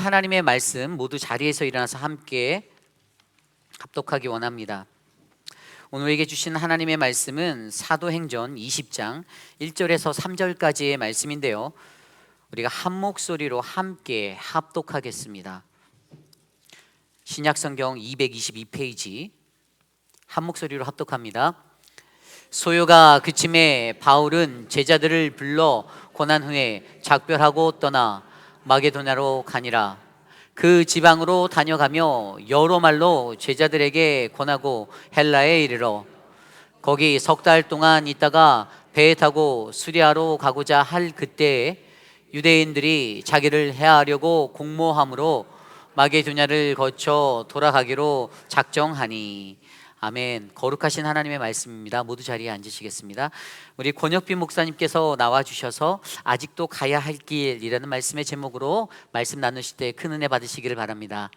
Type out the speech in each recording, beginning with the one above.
하나님의 말씀 모두 자리에서 일어나서 함께 합독하기 원합니다. 오늘 우리에게 주신 하나님의 말씀은 사도행전 20장 1절에서 3절까지의 말씀인데요, 우리가 한 목소리로 함께 합독하겠습니다. 신약성경 222페이지 한 목소리로 합독합니다. 소요가 그침에 바울은 제자들을 불러 고난 후에 작별하고 떠나 마게도냐로 가니라. 그 지방으로 다녀가며 여러 말로 제자들에게 권하고 헬라에 이르러 거기 석 달 동안 있다가 배에 타고 수리아로 가고자 할 그때에 유대인들이 자기를 해하려고 공모함으로 마게도냐를 거쳐 돌아가기로 작정하니. 아멘. 거룩하신 하나님의 말씀입니다. 모두 자리에 앉으시겠습니다. 우리 권혁빈 목사님께서 나와주셔서 아직도 가야 할 길이라는 말씀의 제목으로 말씀 나누실 때 큰 은혜 받으시기를 바랍니다.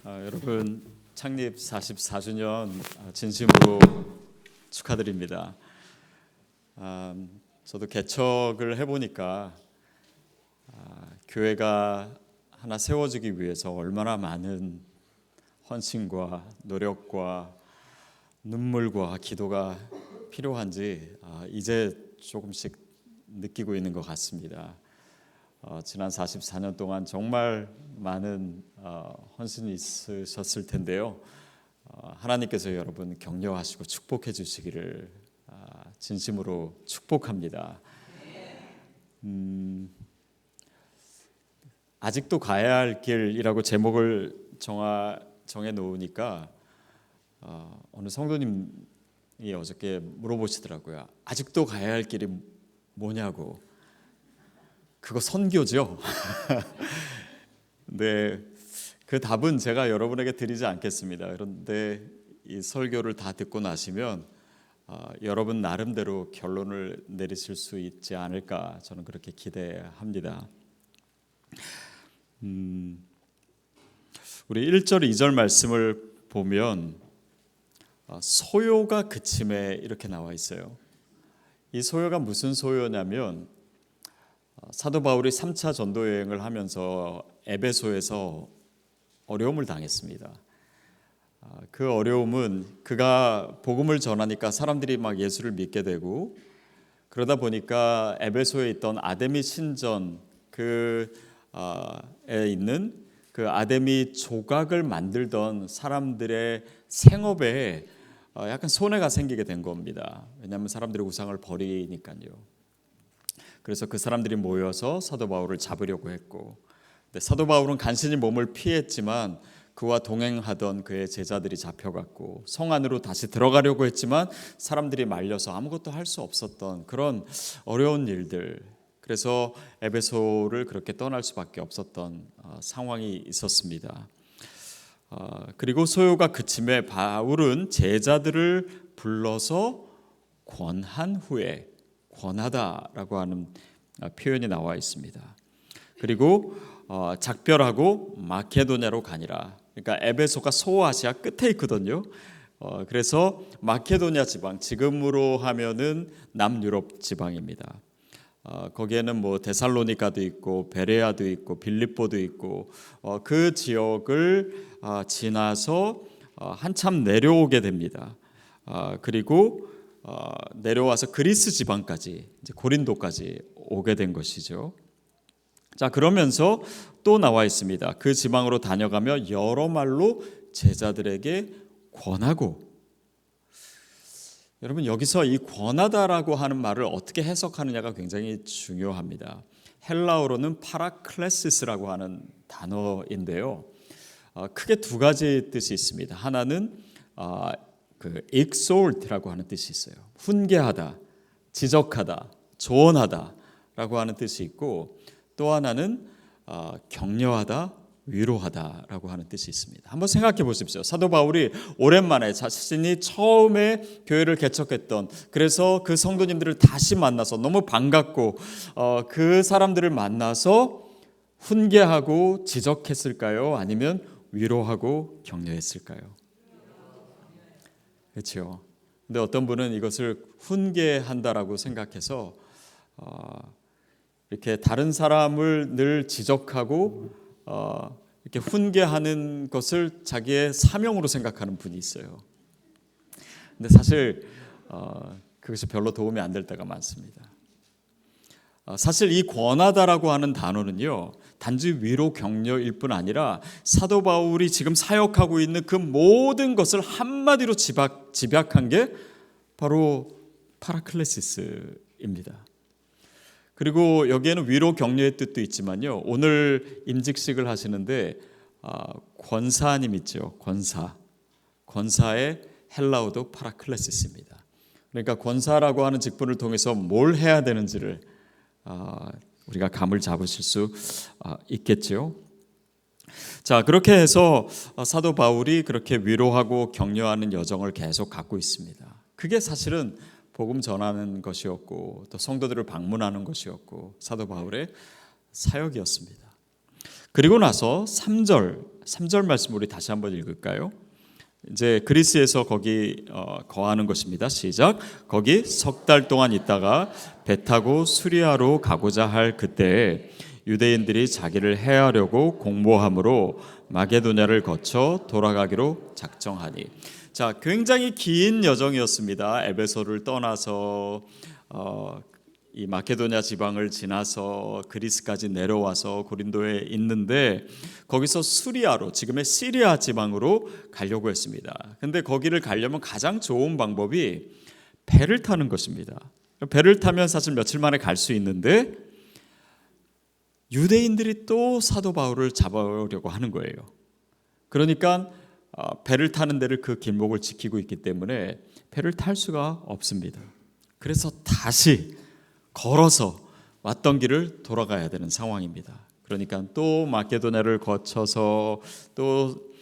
여러분 창립 44주년 진심으로 축하드립니다. 저도 개척을 해보니까 교회가 하나 세워지기 위해서 얼마나 많은 헌신과 노력과 눈물과 기도가 필요한지 이제 조금씩 느끼고 있는 것 같습니다. 지난 44년 동안 정말 많은 헌신이 있으셨을 텐데요, 하나님께서 여러분 격려하시고 축복해 주시기를 진심으로 축복합니다. 아직도 가야 할 길이라고 제목을 정해 놓으니까 어느 성도님이 어저께 물어보시더라고요. 아직도 가야 할 길이 뭐냐고. 그거 선교죠. 네, 그 답은 제가 여러분에게 드리지 않겠습니다. 그런데 이 설교를 다 듣고 나시면 여러분 나름대로 결론을 내리실 수 있지 않을까, 저는 그렇게 기대합니다. 우리 1절 2절 말씀을 보면 소요가 그침에 이렇게 나와 있어요. 이 소요가 무슨 소요냐면 사도 바울이 3차 전도 여행을 하면서 에베소에서 어려움을 당했습니다. 그 어려움은 그가 복음을 전하니까 사람들이 막 예수를 믿게 되고, 그러다 보니까 에베소에 있던 아데미 신전 에 있는 그 아데미 조각을 만들던 사람들의 생업에 약간 손해가 생기게 된 겁니다. 왜냐하면 사람들이 우상을 버리니까요. 그래서 그 사람들이 모여서 사도 바울을 잡으려고 했고, 사도 바울은 간신히 몸을 피했지만 그와 동행하던 그의 제자들이 잡혀갔고, 성 안으로 다시 들어가려고 했지만 사람들이 말려서 아무것도 할 수 없었던 그런 어려운 일들, 그래서 에베소를 그렇게 떠날 수밖에 없었던 상황이 있었습니다. 그리고 소요가 그침에 바울은 제자들을 불러서 권한 후에, 권하다라고 하는 표현이 나와 있습니다. 그리고 작별하고 마케도냐로 가니라. 그러니까 에베소가 소아시아 끝에 있거든요. 그래서 마케도냐 지방, 지금으로 하면은 남유럽 지방입니다. 거기에는 뭐 데살로니가도 있고 베레아도 있고 빌립보도 있고 그 지역을 지나서 한참 내려오게 됩니다. 그리고 내려와서 그리스 지방까지, 이제 고린도까지 오게 된 것이죠. 자, 그러면서 또 나와 있습니다. 그 지방으로 다녀가며 여러 말로 제자들에게 권하고. 여러분, 여기서 이 권하다라고 하는 말을 어떻게 해석하느냐가 굉장히 중요합니다. 헬라어로는 파라클레시스라고 하는 단어인데요, 크게 두 가지 뜻이 있습니다. 하나는 exalt라고 하는 뜻이 있어요. 훈계하다, 지적하다, 조언하다라고 하는 뜻이 있고, 또 하나는 격려하다, 위로하다라고 하는 뜻이 있습니다. 한번 생각해 보십시오. 사도 바울이 오랜만에 자신이 처음에 교회를 개척했던, 그래서 그 성도님들을 다시 만나서 너무 반갑고 그 사람들을 만나서 훈계하고 지적했을까요? 아니면 위로하고 격려했을까요? 그렇죠. 근데 어떤 분은 이것을 훈계한다라고 생각해서 이렇게 다른 사람을 늘 지적하고 이렇게 훈계하는 것을 자기의 사명으로 생각하는 분이 있어요. 근데 사실 그것이 별로 도움이 안 될 때가 많습니다. 사실 이 권하다라고 하는 단어는요, 단지 위로 격려일 뿐 아니라 사도 바울이 지금 사역하고 있는 그 모든 것을 한마디로 집약한 게 바로 파라클레시스입니다. 그리고 여기에는 위로 격려의 뜻도 있지만요, 오늘 임직식을 하시는데 권사님 있죠, 권사의 헬라어도 파라클레시스입니다. 그러니까 권사라고 하는 직분을 통해서 뭘 해야 되는지를 우리가 감을 잡으실 수 있겠죠. 자, 그렇게 해서 사도 바울이 그렇게 위로하고 격려하는 여정을 계속 갖고 있습니다. 그게 사실은 복음 전하는 것이었고 또 성도들을 방문하는 것이었고 사도 바울의 사역이었습니다. 그리고 나서 3절 말씀 우리 다시 한번 읽을까요? 이제 그리스에서 거기 거하는 것입니다. 시작. 거기 석 달 동안 있다가 배 타고 수리아로 가고자 할 그때에 유대인들이 자기를 해하려고 공모함으로 마게도냐를 거쳐 돌아가기로 작정하니. 자, 굉장히 긴 여정이었습니다. 에베소를 떠나서 이 마케도냐 지방을 지나서 그리스까지 내려와서 고린도에 있는데 거기서 수리아로, 지금의 시리아 지방으로 가려고 했습니다. 근데 거기를 가려면 가장 좋은 방법이 배를 타는 것입니다. 배를 타면 사실 며칠 만에 갈 수 있는데 유대인들이 또 사도 바울을 잡아오려고 하는 거예요. 그러니까 배를 타는 데를 그 길목을 지키고 있기 때문에 배를 탈 수가 없습니다. 그래서 다시 걸어서 왔던 길을 돌아가야 되는 상황입니다. 그러니까 또 마게도냐를 거쳐서 또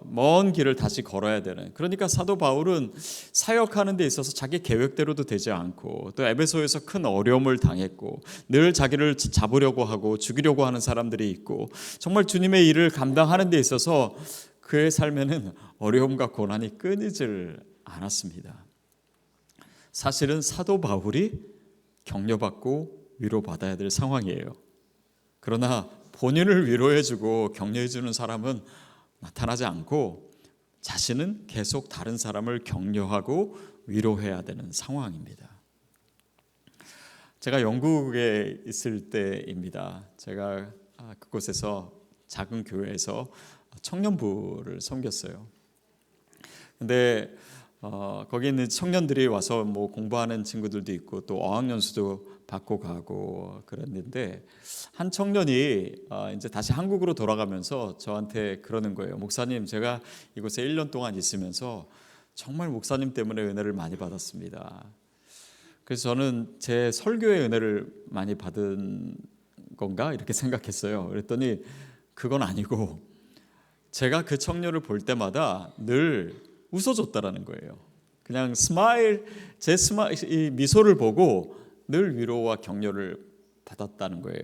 먼 길을 다시 걸어야 되는. 그러니까 사도 바울은 사역하는 데 있어서 자기 계획대로도 되지 않고 또 에베소에서 큰 어려움을 당했고 늘 자기를 잡으려고 하고 죽이려고 하는 사람들이 있고 정말 주님의 일을 감당하는 데 있어서 그의 삶에는 어려움과 고난이 끊이질 않았습니다. 사실은 사도 바울이 격려받고 위로받아야 될 상황이에요. 그러나 본인을 위로해주고 격려해주는 사람은 나타나지 않고 자신은 계속 다른 사람을 격려하고 위로해야 되는 상황입니다. 제가 영국에 있을 때입니다. 제가 그곳에서 작은 교회에서 청년부를 섬겼어요. 근데 거기 있는 청년들이 와서 뭐 공부하는 친구들도 있고 또 어학연수도 받고 가고 그랬는데 한 청년이 이제 다시 한국으로 돌아가면서 저한테 그러는 거예요. 목사님, 제가 이곳에 1년 동안 있으면서 정말 목사님 때문에 은혜를 많이 받았습니다. 그래서 저는 제 설교의 은혜를 많이 받은 건가 이렇게 생각했어요. 그랬더니 그건 아니고 제가 그 청년을 볼 때마다 늘 웃어줬다라는 거예요. 그냥 제 이 미소를 보고 늘 위로와 격려를 받았다는 거예요.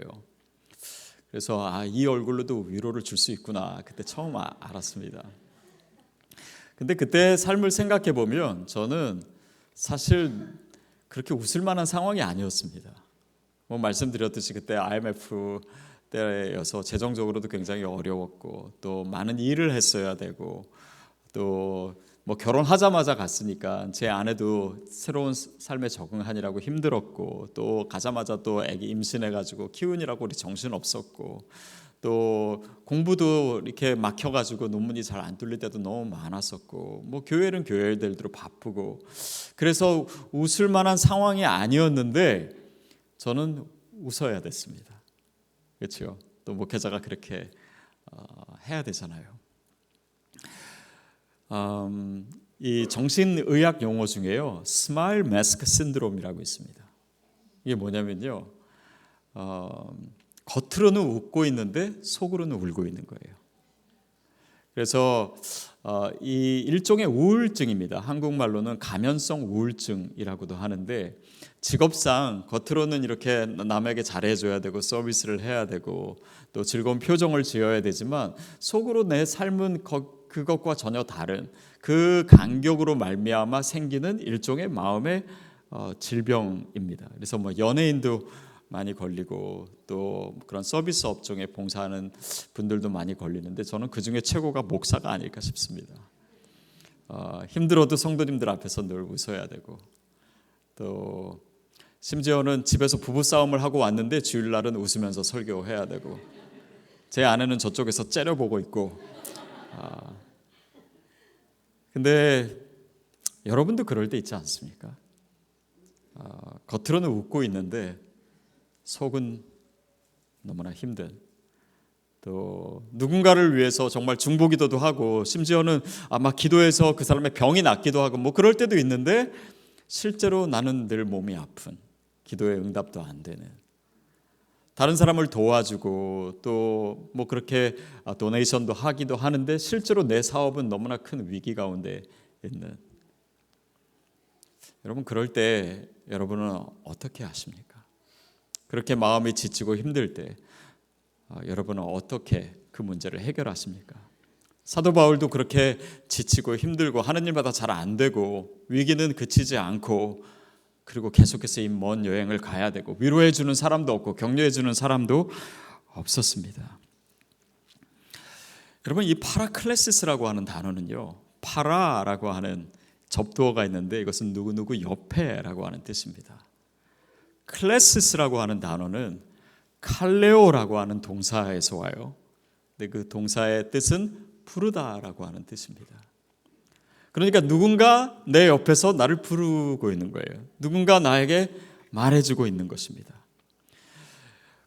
그래서 이 얼굴로도 위로를 줄 수 있구나 그때 처음 알았습니다. 근데 그때 삶을 생각해 보면 저는 사실 그렇게 웃을 만한 상황이 아니었습니다. 뭐 말씀드렸듯이 그때 IMF 때여서 재정적으로도 굉장히 어려웠고 또 많은 일을 했어야 되고 또 뭐 결혼하자마자 갔으니까 제 아내도 새로운 삶에 적응하느라고 힘들었고 또 가자마자 또 아기 임신해가지고 키우느라고 우리 정신 없었고 또 공부도 이렇게 막혀가지고 논문이 잘 안 뚫릴 때도 너무 많았었고 뭐 교회는 교회들대로 바쁘고 그래서 웃을 만한 상황이 아니었는데 저는 웃어야 됐습니다. 그렇죠? 또 목회자가 그렇게 해야 되잖아요. 이 정신의학 용어 중에요, 스마일 마스크 신드롬이라고 있습니다. 이게 뭐냐면요, 겉으로는 웃고 있는데 속으로는 울고 있는 거예요. 그래서 이 일종의 우울증입니다. 한국말로는 가면성 우울증이라고도 하는데 직업상 겉으로는 이렇게 남에게 잘해줘야 되고 서비스를 해야 되고 또 즐거운 표정을 지어야 되지만 속으로 내 삶은 그것과 전혀 다른 그 간격으로 말미암아 생기는 일종의 마음의 질병입니다. 그래서 뭐 연예인도 많이 걸리고 또 그런 서비스 업종에 봉사하는 분들도 많이 걸리는데 저는 그 중에 최고가 목사가 아닐까 싶습니다. 힘들어도 성도님들 앞에서 늘 웃어야 되고 또 심지어는 집에서 부부싸움을 하고 왔는데 주일날은 웃으면서 설교해야 되고 제 아내는 저쪽에서 째려보고 있고 근데 여러분도 그럴 때 있지 않습니까? 겉으로는 웃고 있는데 속은 너무나 힘든 또 누군가를 위해서 정말 중보기도도 하고 심지어는 아마 기도해서 그 사람의 병이 낫기도 하고 뭐 그럴 때도 있는데 실제로 나는 늘 몸이 아픈 기도의 응답도 안 되는 다른 사람을 도와주고 또 뭐 그렇게 도네이션도 하기도 하는데 실제로 내 사업은 너무나 큰 위기 가운데 있는 여러분 그럴 때 여러분은 어떻게 하십니까? 그렇게 마음이 지치고 힘들 때 여러분은 어떻게 그 문제를 해결하십니까? 사도 바울도 그렇게 지치고 힘들고 하는 일마다 잘 안 되고 위기는 그치지 않고 그리고 계속해서 이 먼 여행을 가야 되고 위로해 주는 사람도 없고 격려해 주는 사람도 없었습니다. 여러분 이 파라클레시스라고 하는 단어는요. 파라라고 하는 접두어가 있는데 이것은 누구누구 옆에라고 하는 뜻입니다. 클레시스라고 하는 단어는 칼레오라고 하는 동사에서 와요. 근데 그 동사의 뜻은 부르다라고 하는 뜻입니다. 그러니까 누군가 내 옆에서 나를 부르고 있는 거예요. 누군가 나에게 말해주고 있는 것입니다.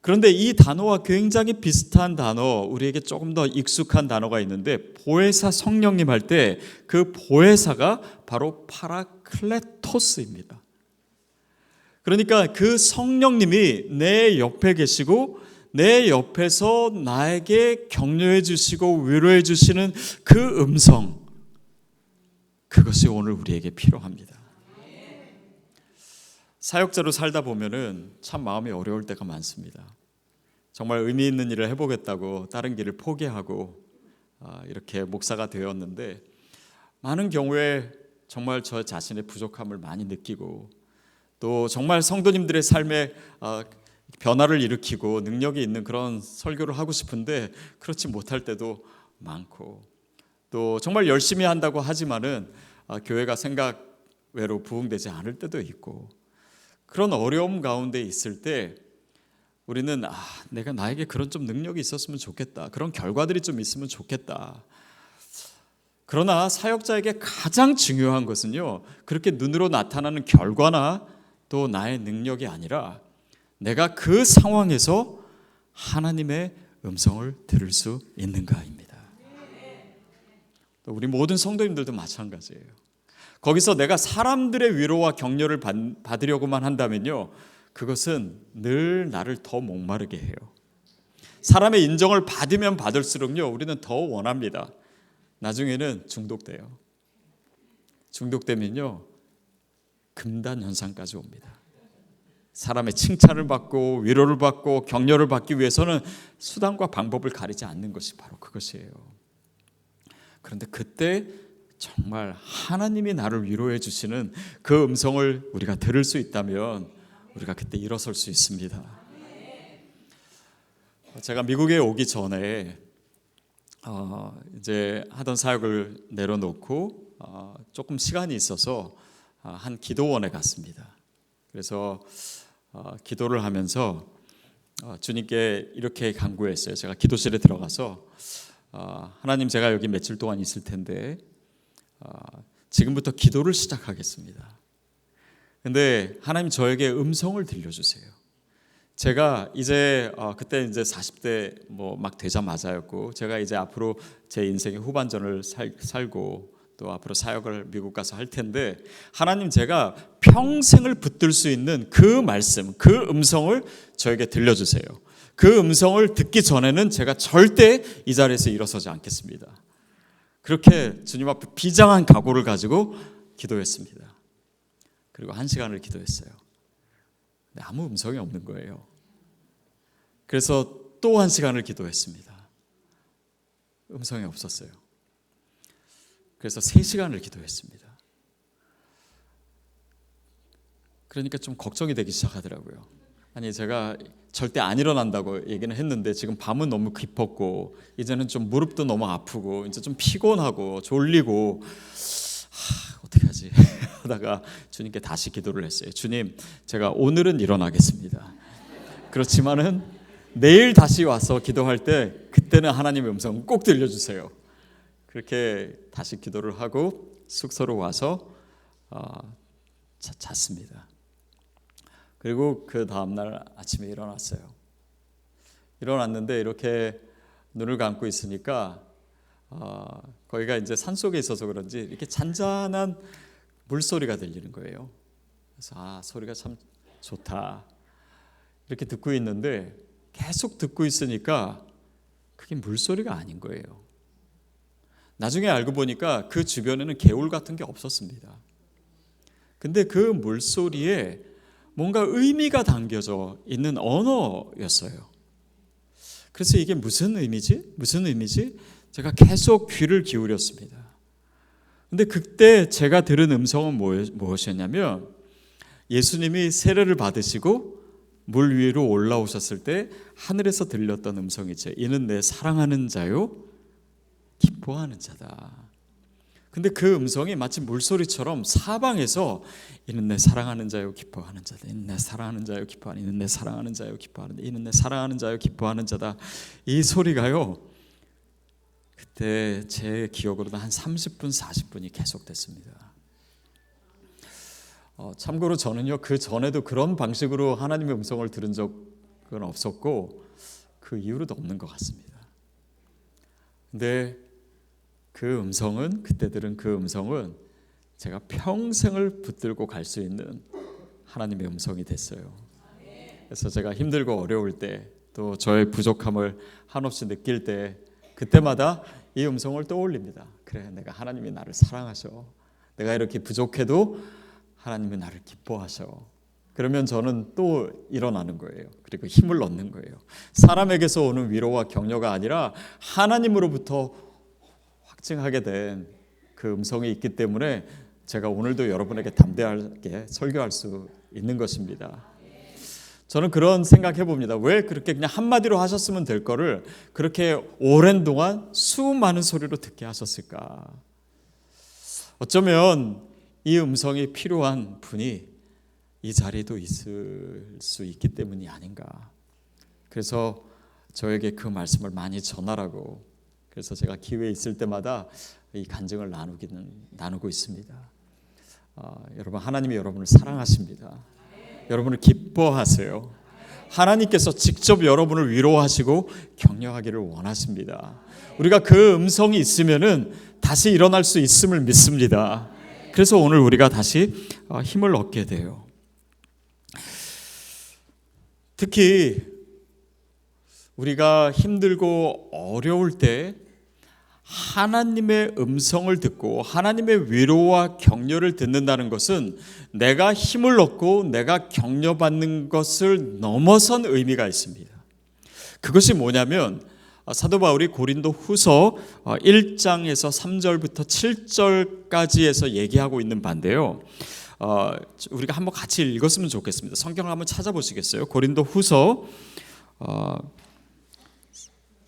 그런데 이 단어와 굉장히 비슷한 단어, 우리에게 조금 더 익숙한 단어가 있는데 보혜사 성령님 할 때 그 보혜사가 바로 파라클레토스입니다. 그러니까 그 성령님이 내 옆에 계시고 내 옆에서 나에게 격려해 주시고 위로해 주시는 그 음성, 그것이 오늘 우리에게 필요합니다. 사역자로 살다 보면은 참 마음이 어려울 때가 많습니다. 정말 의미 있는 일을 해보겠다고 다른 길을 포기하고 이렇게 목사가 되었는데 많은 경우에 정말 저 자신의 부족함을 많이 느끼고 또 정말 성도님들의 삶에 변화를 일으키고 능력이 있는 그런 설교를 하고 싶은데 그렇지 못할 때도 많고 또 정말 열심히 한다고 하지만은 교회가 생각외로 부흥되지 않을 때도 있고 그런 어려움 가운데 있을 때 우리는 내가 나에게 그런 좀 능력이 있었으면 좋겠다. 그런 결과들이 좀 있으면 좋겠다. 그러나 사역자에게 가장 중요한 것은요. 그렇게 눈으로 나타나는 결과나 또 나의 능력이 아니라 내가 그 상황에서 하나님의 음성을 들을 수 있는가입니다. 또 우리 모든 성도님들도 마찬가지예요. 거기서 내가 사람들의 위로와 격려를 받으려고만 한다면요. 그것은 늘 나를 더 목마르게 해요. 사람의 인정을 받으면 받을수록요. 우리는 더 원합니다. 나중에는 중독돼요. 중독되면요. 금단 현상까지 옵니다. 사람의 칭찬을 받고 위로를 받고 격려를 받기 위해서는 수단과 방법을 가리지 않는 것이 바로 그것이에요. 그런데 그때 정말 하나님이 나를 위로해 주시는 그 음성을 우리가 들을 수 있다면 우리가 그때 일어설 수 있습니다. 제가 미국에 오기 전에 이제 하던 사역을 내려놓고 조금 시간이 있어서 한 기도원에 갔습니다. 그래서 기도를 하면서 주님께 이렇게 간구했어요. 제가 기도실에 들어가서 하나님 제가 여기 며칠 동안 있을 텐데 지금부터 기도를 시작하겠습니다. 근데 하나님 저에게 음성을 들려주세요. 제가 이제 그때 이제 40대 뭐 막 되자마자였고 제가 이제 앞으로 제 인생의 후반전을 살고 또 앞으로 사역을 미국 가서 할 텐데 하나님 제가 평생을 붙들 수 있는 그 말씀, 그 음성을 저에게 들려주세요. 그 음성을 듣기 전에는 제가 절대 이 자리에서 일어서지 않겠습니다. 그렇게 주님 앞에 비장한 각오를 가지고 기도했습니다. 그리고 1시간을 기도했어요. 근데 아무 음성이 없는 거예요. 그래서 또 1시간을 기도했습니다. 음성이 없었어요. 그래서 3시간을 기도했습니다. 그러니까 좀 걱정이 되기 시작하더라고요. 아니, 제가 절대 안 일어난다고 얘기는 했는데 지금 밤은 너무 깊었고 이제는 좀 무릎도 너무 아프고 이제 좀 피곤하고 졸리고 어떻게 하지 하다가 주님께 다시 기도를 했어요. 주님, 제가 오늘은 일어나겠습니다. 그렇지만은 내일 다시 와서 기도할 때 그때는 하나님의 음성 꼭 들려주세요. 그렇게 다시 기도를 하고 숙소로 와서 잤습니다. 그리고 그 다음날 아침에 일어났어요. 일어났는데 이렇게 눈을 감고 있으니까 거기가 이제 산속에 있어서 그런지 이렇게 잔잔한 물소리가 들리는 거예요. 그래서 소리가 참 좋다 이렇게 듣고 있는데 계속 듣고 있으니까 그게 물소리가 아닌 거예요. 나중에 알고 보니까 그 주변에는 개울 같은 게 없었습니다. 근데 그 물소리에 뭔가 의미가 담겨져 있는 언어였어요. 그래서 이게 무슨 의미지? 무슨 의미지? 제가 계속 귀를 기울였습니다. 근데 그때 제가 들은 음성은 무엇이었냐면 예수님이 세례를 받으시고 물 위로 올라오셨을 때 하늘에서 들렸던 음성이죠. 이는 내 사랑하는 자요, 기뻐하는 자다. 근데 그 음성이 마치 물소리처럼 사방에서 이는 내 사랑하는 자요 기뻐하는 자다. 이는 내 사랑하는 자요 기뻐하는 이는 내 사랑하는 자요 기뻐하는 이는 내 사랑하는 자요 기뻐하는 자다. 이 소리가요. 그때 제 기억으로는 한 30분 40분이 계속됐습니다. 참고로 저는요 그 전에도 그런 방식으로 하나님의 음성을 들은 적은 없었고 그 이후로도 없는 것 같습니다. 근데 그 음성은 그때 들은 그 음성은 제가 평생을 붙들고 갈 수 있는 하나님의 음성이 됐어요. 그래서 제가 힘들고 어려울 때 또 저의 부족함을 한없이 느낄 때 그때마다 이 음성을 떠올립니다. 그래, 내가 하나님이 나를 사랑하셔. 내가 이렇게 부족해도 하나님이 나를 기뻐하셔. 그러면 저는 또 일어나는 거예요. 그리고 힘을 얻는 거예요. 사람에게서 오는 위로와 격려가 아니라 하나님으로부터 확증하게 된 그 음성이 있기 때문에 제가 오늘도 여러분에게 담대하게 설교할 수 있는 것입니다. 저는 그런 생각해 봅니다. 왜 그렇게 그냥 한마디로 하셨으면 될 거를 그렇게 오랜 동안 수많은 소리로 듣게 하셨을까? 어쩌면 이 음성이 필요한 분이 이 자리에도 있을 수 있기 때문이 아닌가. 그래서 저에게 그 말씀을 많이 전하라고, 그래서 제가 기회 있을 때마다 이 간증을 나누고 있습니다. 여러분, 하나님이 여러분을 사랑하십니다. 여러분을 기뻐하세요. 하나님께서 직접 여러분을 위로하시고 격려하기를 원하십니다. 우리가 그 음성이 있으면은 다시 일어날 수 있음을 믿습니다. 그래서 오늘 우리가 다시 힘을 얻게 돼요. 특히 우리가 힘들고 어려울 때 하나님의 음성을 듣고 하나님의 위로와 격려를 듣는다는 것은 내가 힘을 얻고 내가 격려받는 것을 넘어선 의미가 있습니다. 그것이 뭐냐면 사도 바울이 고린도 후서 1장에서 3절부터 7절까지에서 얘기하고 있는 바인데요. 우리가 한번 같이 읽었으면 좋겠습니다. 성경을 한번 찾아보시겠어요? 고린도 후서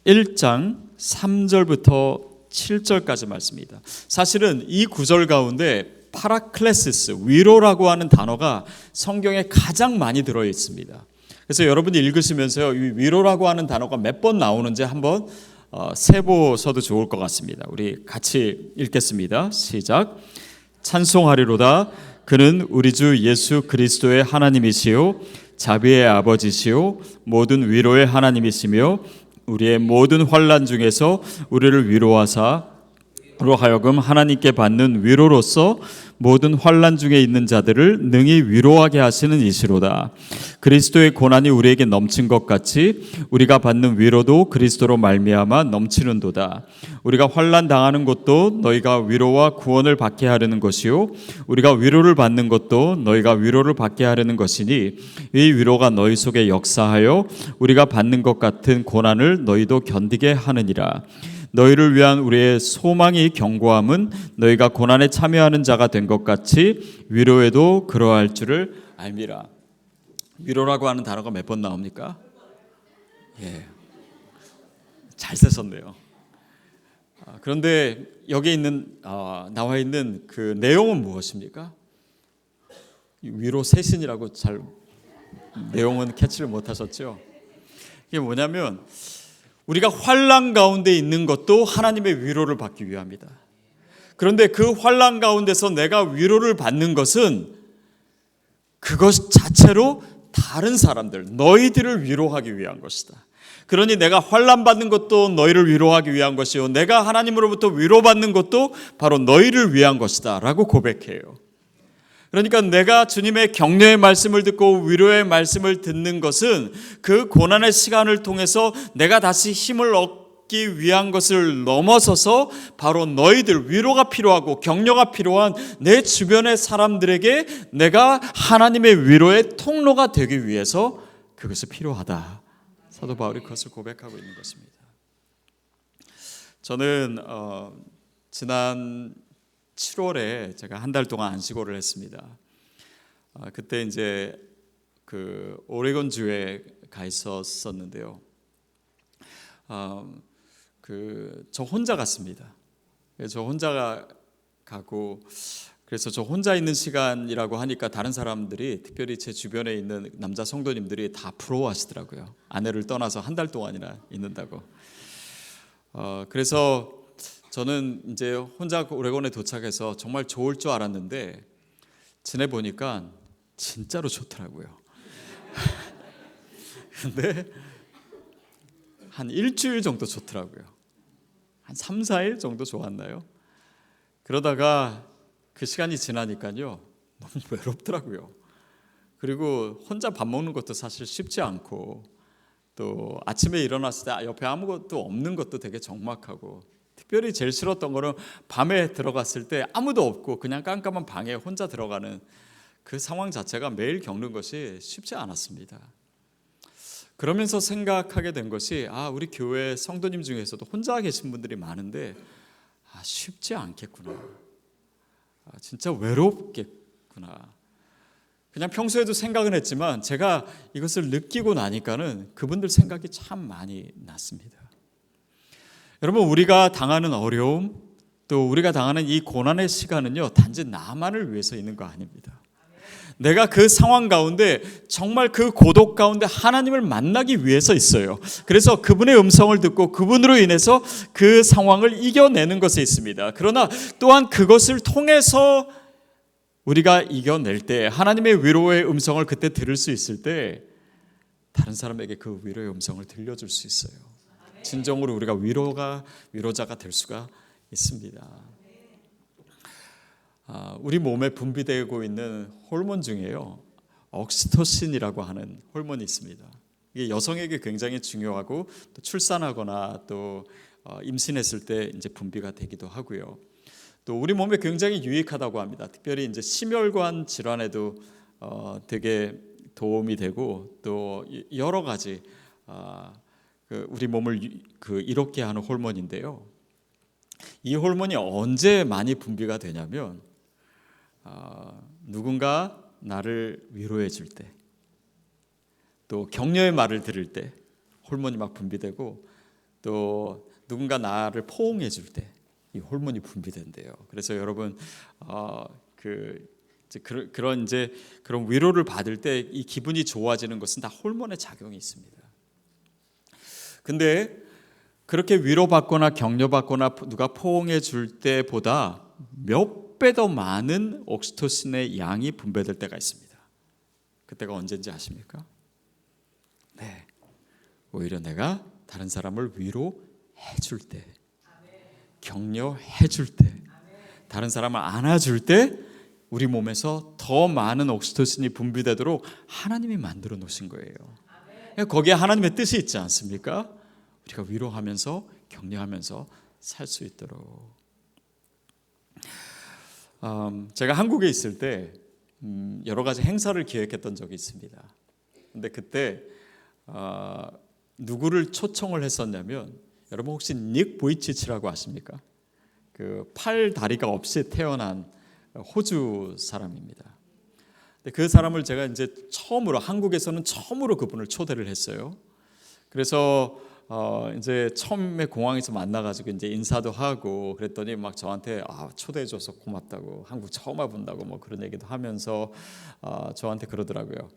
1장 3절부터 7절까지 말씀입니다. 사실은 이 구절 가운데 파라클레시스, 위로라고 하는 단어가 성경에 가장 많이 들어 있습니다. 그래서 여러분이 읽으시면서요, 이 위로라고 하는 단어가 몇 번 나오는지 한번 세보셔도 좋을 것 같습니다. 우리 같이 읽겠습니다. 시작. 찬송하리로다. 그는 우리 주 예수 그리스도의 하나님이시요 자비의 아버지시요 모든 위로의 하나님이시며 우리의 모든 환난 중에서 우리를 위로하사 로 하여금 하나님께 받는 위로로서 모든 환난 중에 있는 자들을 능히 위로하게 하시는 이시로다. 그리스도의 고난이 우리에게 넘친 것 같이 우리가 받는 위로도 그리스도로 말미암아 넘치는도다. 우리가 환난 당하는 것도 너희가 위로와 구원을 받게 하려는 것이요 우리가 위로를 받는 것도 너희가 위로를 받게 하려는 것이니 이 위로가 너희 속에 역사하여 우리가 받는 것 같은 고난을 너희도 견디게 하느니라. 너희를 위한 우리의 소망이 견고함은 너희가 고난에 참여하는 자가 된 것 같이 위로에도 그러할 줄을 알미라. 위로라고 하는 단어가 몇 번 나옵니까? 예, 잘 쓰셨네요. 그런데 여기 있는 나와 있는 그 내용은 무엇입니까? 위로 세신이라고 잘 내용은 캐치를 못하셨죠? 이게 뭐냐면 우리가 환난 가운데 있는 것도 하나님의 위로를 받기 위함이다. 그런데 그 환난 가운데서 내가 위로를 받는 것은 그것 자체로 다른 사람들, 너희들을 위로하기 위한 것이다. 그러니 내가 환난 받는 것도 너희를 위로하기 위한 것이요, 내가 하나님으로부터 위로받는 것도 바로 너희를 위한 것이다 라고 고백해요. 그러니까 내가 주님의 격려의 말씀을 듣고 위로의 말씀을 듣는 것은 그 고난의 시간을 통해서 내가 다시 힘을 얻기 위한 것을 넘어서서 바로 너희들, 위로가 필요하고 격려가 필요한 내 주변의 사람들에게 내가 하나님의 위로의 통로가 되기 위해서 그것이 필요하다. 사도 바울이 그것을 고백하고 있는 것입니다. 저는 지난 7월에 제가 한 달 동안 안식오를 했습니다. 그때 이제 그 오레곤 주에 가 있었는데요. 저 혼자 갔습니다. 저 혼자 가고, 그래서 저 혼자 있는 시간이라고 하니까 다른 사람들이, 특별히 제 주변에 있는 남자 성도님들이 다 부러워하시더라고요. 아내를 떠나서 한 달 동안이나 있는다고. 그래서 저는 이제 혼자 오레곤에 도착해서 정말 좋을 줄 알았는데 지내보니까 진짜로 좋더라고요. 근데 한 일주일 정도 좋더라고요. 한 3, 4일 정도 좋았나요? 그러다가 그 시간이 지나니까요, 너무 외롭더라고요. 그리고 혼자 밥 먹는 것도 사실 쉽지 않고, 또 아침에 일어났을 때 옆에 아무것도 없는 것도 되게 적막하고, 특별히 제일 싫었던 거는 밤에 들어갔을 때 아무도 없고 그냥 깜깜한 방에 혼자 들어가는 그 상황 자체가 매일 겪는 것이 쉽지 않았습니다. 그러면서 생각하게 된 것이, 우리 교회 성도님 중에서도 혼자 계신 분들이 많은데 쉽지 않겠구나. 진짜 외롭겠구나. 그냥 평소에도 생각은 했지만 제가 이것을 느끼고 나니까는 그분들 생각이 참 많이 났습니다. 여러분, 우리가 당하는 어려움, 또 우리가 당하는 이 고난의 시간은요, 단지 나만을 위해서 있는 거 아닙니다. 내가 그 상황 가운데, 정말 그 고독 가운데 하나님을 만나기 위해서 있어요. 그래서 그분의 음성을 듣고 그분으로 인해서 그 상황을 이겨내는 것에 있습니다. 그러나 또한 그것을 통해서 우리가 이겨낼 때, 하나님의 위로의 음성을 그때 들을 수 있을 때 다른 사람에게 그 위로의 음성을 들려줄 수 있어요. 진정으로 우리가 위로자가 될 수가 있습니다. 우리 몸에 분비되고 있는 호르몬 중에요, 옥시토신이라고 하는 호르몬이 있습니다. 이게 여성에게 굉장히 중요하고, 또 출산하거나 또 임신했을 때 이제 분비가 되기도 하고요. 또 우리 몸에 굉장히 유익하다고 합니다. 특별히 이제 심혈관 질환에도 되게 도움이 되고, 또 여러 가지 우리 몸을 이롭게 하는 호르몬인데요. 이 호르몬이 언제 많이 분비가 되냐면 누군가 나를 위로해 줄 때, 또 격려의 말을 들을 때 호르몬이 막 분비되고, 또 누군가 나를 포옹해 줄 때 이 호르몬이 분비된대요. 그래서 여러분 그런 위로를 받을 때 이 기분이 좋아지는 것은 다 호르몬의 작용이 있습니다. 근데 그렇게 위로받거나 격려받거나 누가 포옹해 줄 때보다 몇 배 더 많은 옥시토신의 양이 분배될 때가 있습니다. 그때가 언제인지 아십니까? 네, 오히려 내가 다른 사람을 위로해 줄 때, 격려해 줄 때, 다른 사람을 안아줄 때 우리 몸에서 더 많은 옥시토신이 분비되도록 하나님이 만들어 놓으신 거예요. 거기에 하나님의 뜻이 있지 않습니까? 우리가 위로하면서 격려하면서 살 수 있도록. 제가 한국에 있을 때 여러 가지 행사를 기획했던 적이 있습니다. 근데 그때 누구를 초청을 했었냐면, 여러분 혹시 닉 보이치치라고 아십니까? 그 팔 다리가 없이 태어난 호주 사람입니다. 그 사람을 제가 이제 처음으로 한국에서는 처음으로 그분을 초대를 했어요. 그래서 이제 처음에 공항에서 만나가지고 이제 인사도 하고 그랬더니 막 저한테 초대해줘서 고맙다고, 한국 처음 와본다고 뭐 그런 얘기도 하면서 저한테 그러더라고요.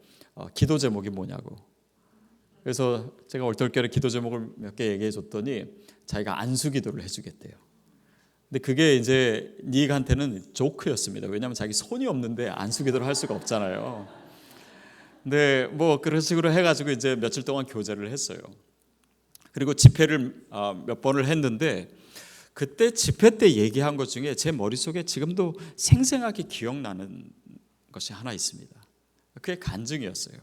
기도 제목이 뭐냐고. 그래서 제가 얼떨결에 기도 제목을 몇 개 얘기해줬더니 자기가 안수기도를 해주겠대요. 근데 그게 이제 닉한테는 조크였습니다. 왜냐하면 자기 손이 없는데 안수기도를 할 수가 없잖아요. 근데 뭐 그런 식으로 해가지고 이제 며칠 동안 교제를 했어요. 그리고 집회를 몇 번을 했는데 그때 집회 때 얘기한 것 중에 제 머릿속에 지금도 생생하게 기억나는 것이 하나 있습니다. 그게 간증이었어요.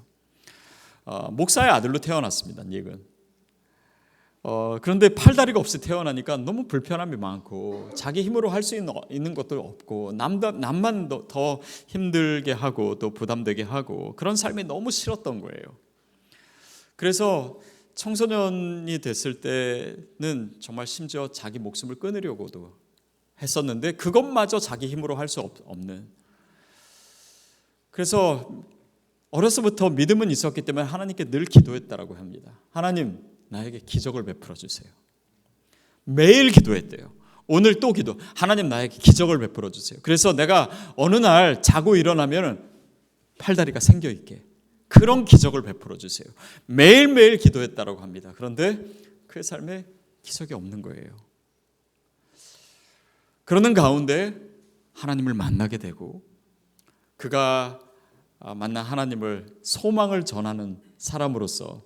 목사의 아들로 태어났습니다. 닉은. 그런데 팔다리가 없이 태어나니까 너무 불편함이 많고 자기 힘으로 할 수 있는 것도 없고 남만 더 힘들게 하고 또 부담되게 하고 그런 삶이 너무 싫었던 거예요. 그래서 청소년이 됐을 때는 정말 심지어 자기 목숨을 끊으려고도 했었는데 그것마저 자기 힘으로 할 수 없는. 그래서 어려서부터 믿음은 있었기 때문에 하나님께 늘 기도했다라고 합니다. 하나님, 나에게 기적을 베풀어 주세요. 매일 기도했대요. 오늘 또 기도. 하나님, 나에게 기적을 베풀어 주세요. 그래서 내가 어느 날 자고 일어나면 팔다리가 생겨 있게 그런 기적을 베풀어 주세요. 매일매일 기도했다라고 합니다. 그런데 그의 삶에 기적이 없는 거예요. 그러는 가운데 하나님을 만나게 되고 그가 만난 하나님을 소망을 전하는 사람으로서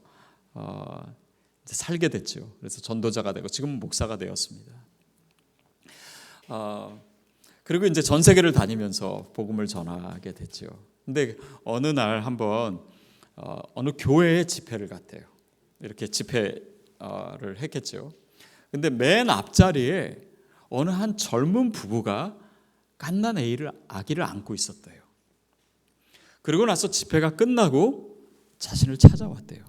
살게 됐죠. 그래서 전도자가 되고 지금은 목사가 되었습니다. 그리고 이제 전 세계를 다니면서 복음을 전하게 됐죠. 근데 어느 날 한번 어느 교회에 집회를 갔대요. 이렇게 집회를 했겠죠. 근데 맨 앞자리에 어느 한 젊은 부부가 갓난 아기를 안고 있었대요. 그리고 나서 집회가 끝나고 자신을 찾아왔대요.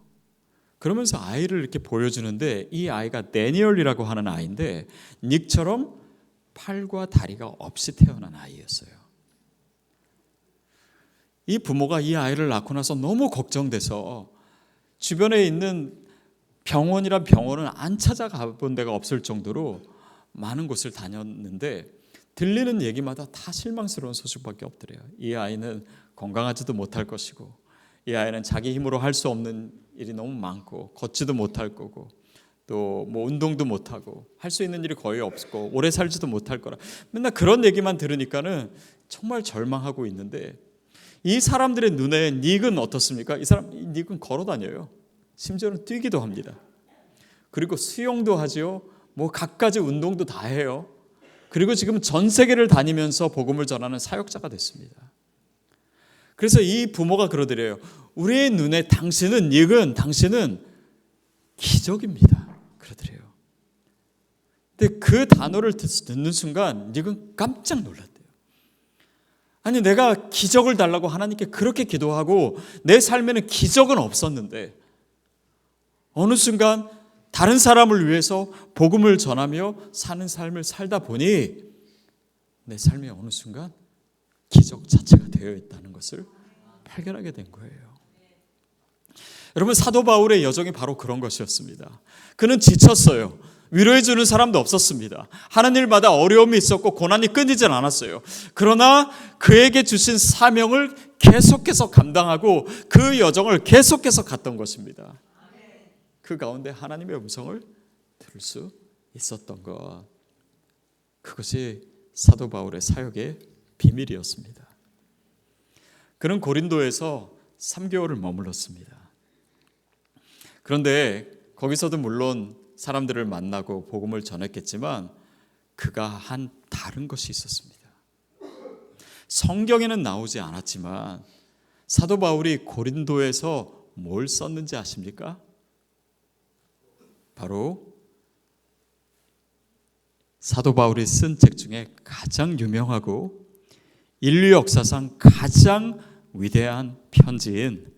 그러면서 아이를 이렇게 보여주는데 이 아이가 데니얼이라고 하는 아이인데 닉처럼 팔과 다리가 없이 태어난 아이였어요. 이 부모가 이 아이를 낳고 나서 너무 걱정돼서 주변에 있는 병원이란 병원은 안 찾아가 본 데가 없을 정도로 많은 곳을 다녔는데 들리는 얘기마다 다 실망스러운 소식밖에 없더래요. 이 아이는 건강하지도 못할 것이고 이 아이는 자기 힘으로 할 수 없는 일이 너무 많고 걷지도 못할 거고 또 뭐 운동도 못하고 할 수 있는 일이 거의 없고 오래 살지도 못할 거라 맨날 그런 얘기만 들으니까는 정말 절망하고 있는데 이 사람들의 눈에 닉은 어떻습니까? 이 닉은 걸어 다녀요. 심지어는 뛰기도 합니다. 그리고 수영도 하죠. 뭐 갖가지 운동도 다 해요. 그리고 지금 전 세계를 다니면서 복음을 전하는 사역자가 됐습니다. 그래서 이 부모가 그러더래요. 우리의 눈에 당신은 기적입니다. 그러더래요. 근데 그 단어를 듣는 순간 닉은 깜짝 놀랐대요. 아니 내가 기적을 달라고 하나님께 그렇게 기도하고 내 삶에는 기적은 없었는데 어느 순간 다른 사람을 위해서 복음을 전하며 사는 삶을 살다 보니 내 삶이 어느 순간 기적 자체가 되어 있다는 것을 발견하게 된 거예요. 여러분 사도 바울의 여정이 바로 그런 것이었습니다. 그는 지쳤어요. 위로해 주는 사람도 없었습니다. 하는 일마다 어려움이 있었고 고난이 끊이질 않았어요. 그러나 그에게 주신 사명을 계속해서 감당하고 그 여정을 계속해서 갔던 것입니다. 그 가운데 하나님의 음성을 들을 수 있었던 것. 그것이 사도 바울의 사역의 비밀이었습니다. 그는 고린도에서 3개월을 머물렀습니다. 그런데 거기서도 물론 사람들을 만나고 복음을 전했겠지만 그가 한 다른 것이 있었습니다. 성경에는 나오지 않았지만 사도 바울이 고린도에서 뭘 썼는지 아십니까? 바로 사도 바울이 쓴 책 중에 가장 유명하고 인류 역사상 가장 위대한 편지인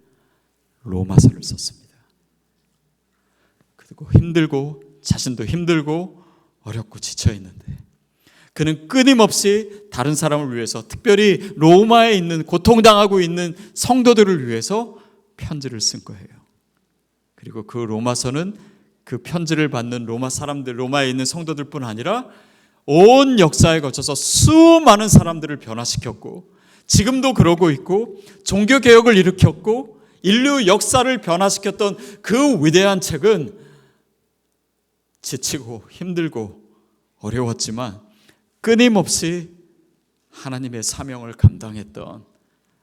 로마서를 썼습니다. 그리고 힘들고 자신도 힘들고 어렵고 지쳐 있는데 그는 끊임없이 다른 사람을 위해서, 특별히 로마에 있는 고통당하고 있는 성도들을 위해서 편지를 쓴 거예요. 그리고 그 로마서는 그 편지를 받는 로마 사람들, 로마에 있는 성도들뿐 아니라 온 역사에 거쳐서 수많은 사람들을 변화시켰고 지금도 그러고 있고 종교개혁을 일으켰고 인류 역사를 변화시켰던 그 위대한 책은 지치고 힘들고 어려웠지만 끊임없이 하나님의 사명을 감당했던,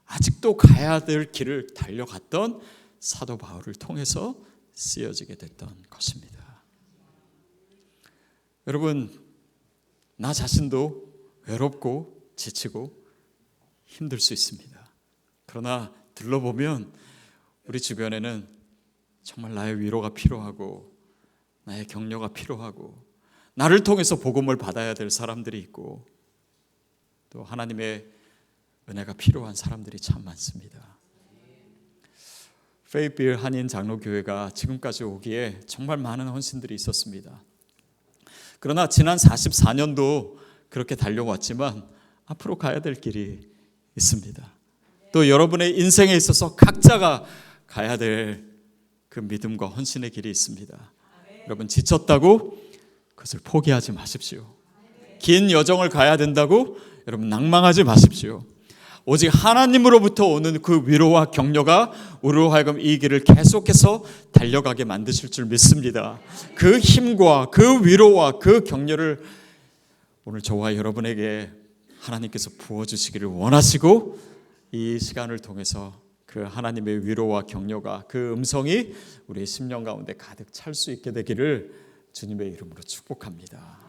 아직도 가야 될 길을 달려갔던 사도 바울을 통해서 쓰여지게 됐던 것입니다. 여러분, 나 자신도 외롭고 지치고 힘들 수 있습니다. 그러나 들러보면 우리 주변에는 정말 나의 위로가 필요하고 나의 격려가 필요하고 나를 통해서 복음을 받아야 될 사람들이 있고 또 하나님의 은혜가 필요한 사람들이 참 많습니다. 페이빌 한인 장로교회가 지금까지 오기에 정말 많은 헌신들이 있었습니다. 그러나 지난 44년도 그렇게 달려왔지만 앞으로 가야 될 길이 있습니다. 또 여러분의 인생에 있어서 각자가 가야 될 그 믿음과 헌신의 길이 있습니다. 여러분, 지쳤다고 그것을 포기하지 마십시오. 긴 여정을 가야 된다고 여러분 낭망하지 마십시오. 오직 하나님으로부터 오는 그 위로와 격려가 우리로 하여금 이 길을 계속해서 달려가게 만드실 줄 믿습니다. 그 힘과 그 위로와 그 격려를 오늘 저와 여러분에게 하나님께서 부어주시기를 원하시고 이 시간을 통해서 그 하나님의 위로와 격려가, 그 음성이 우리의 심령 가운데 가득 찰 수 있게 되기를 주님의 이름으로 축복합니다.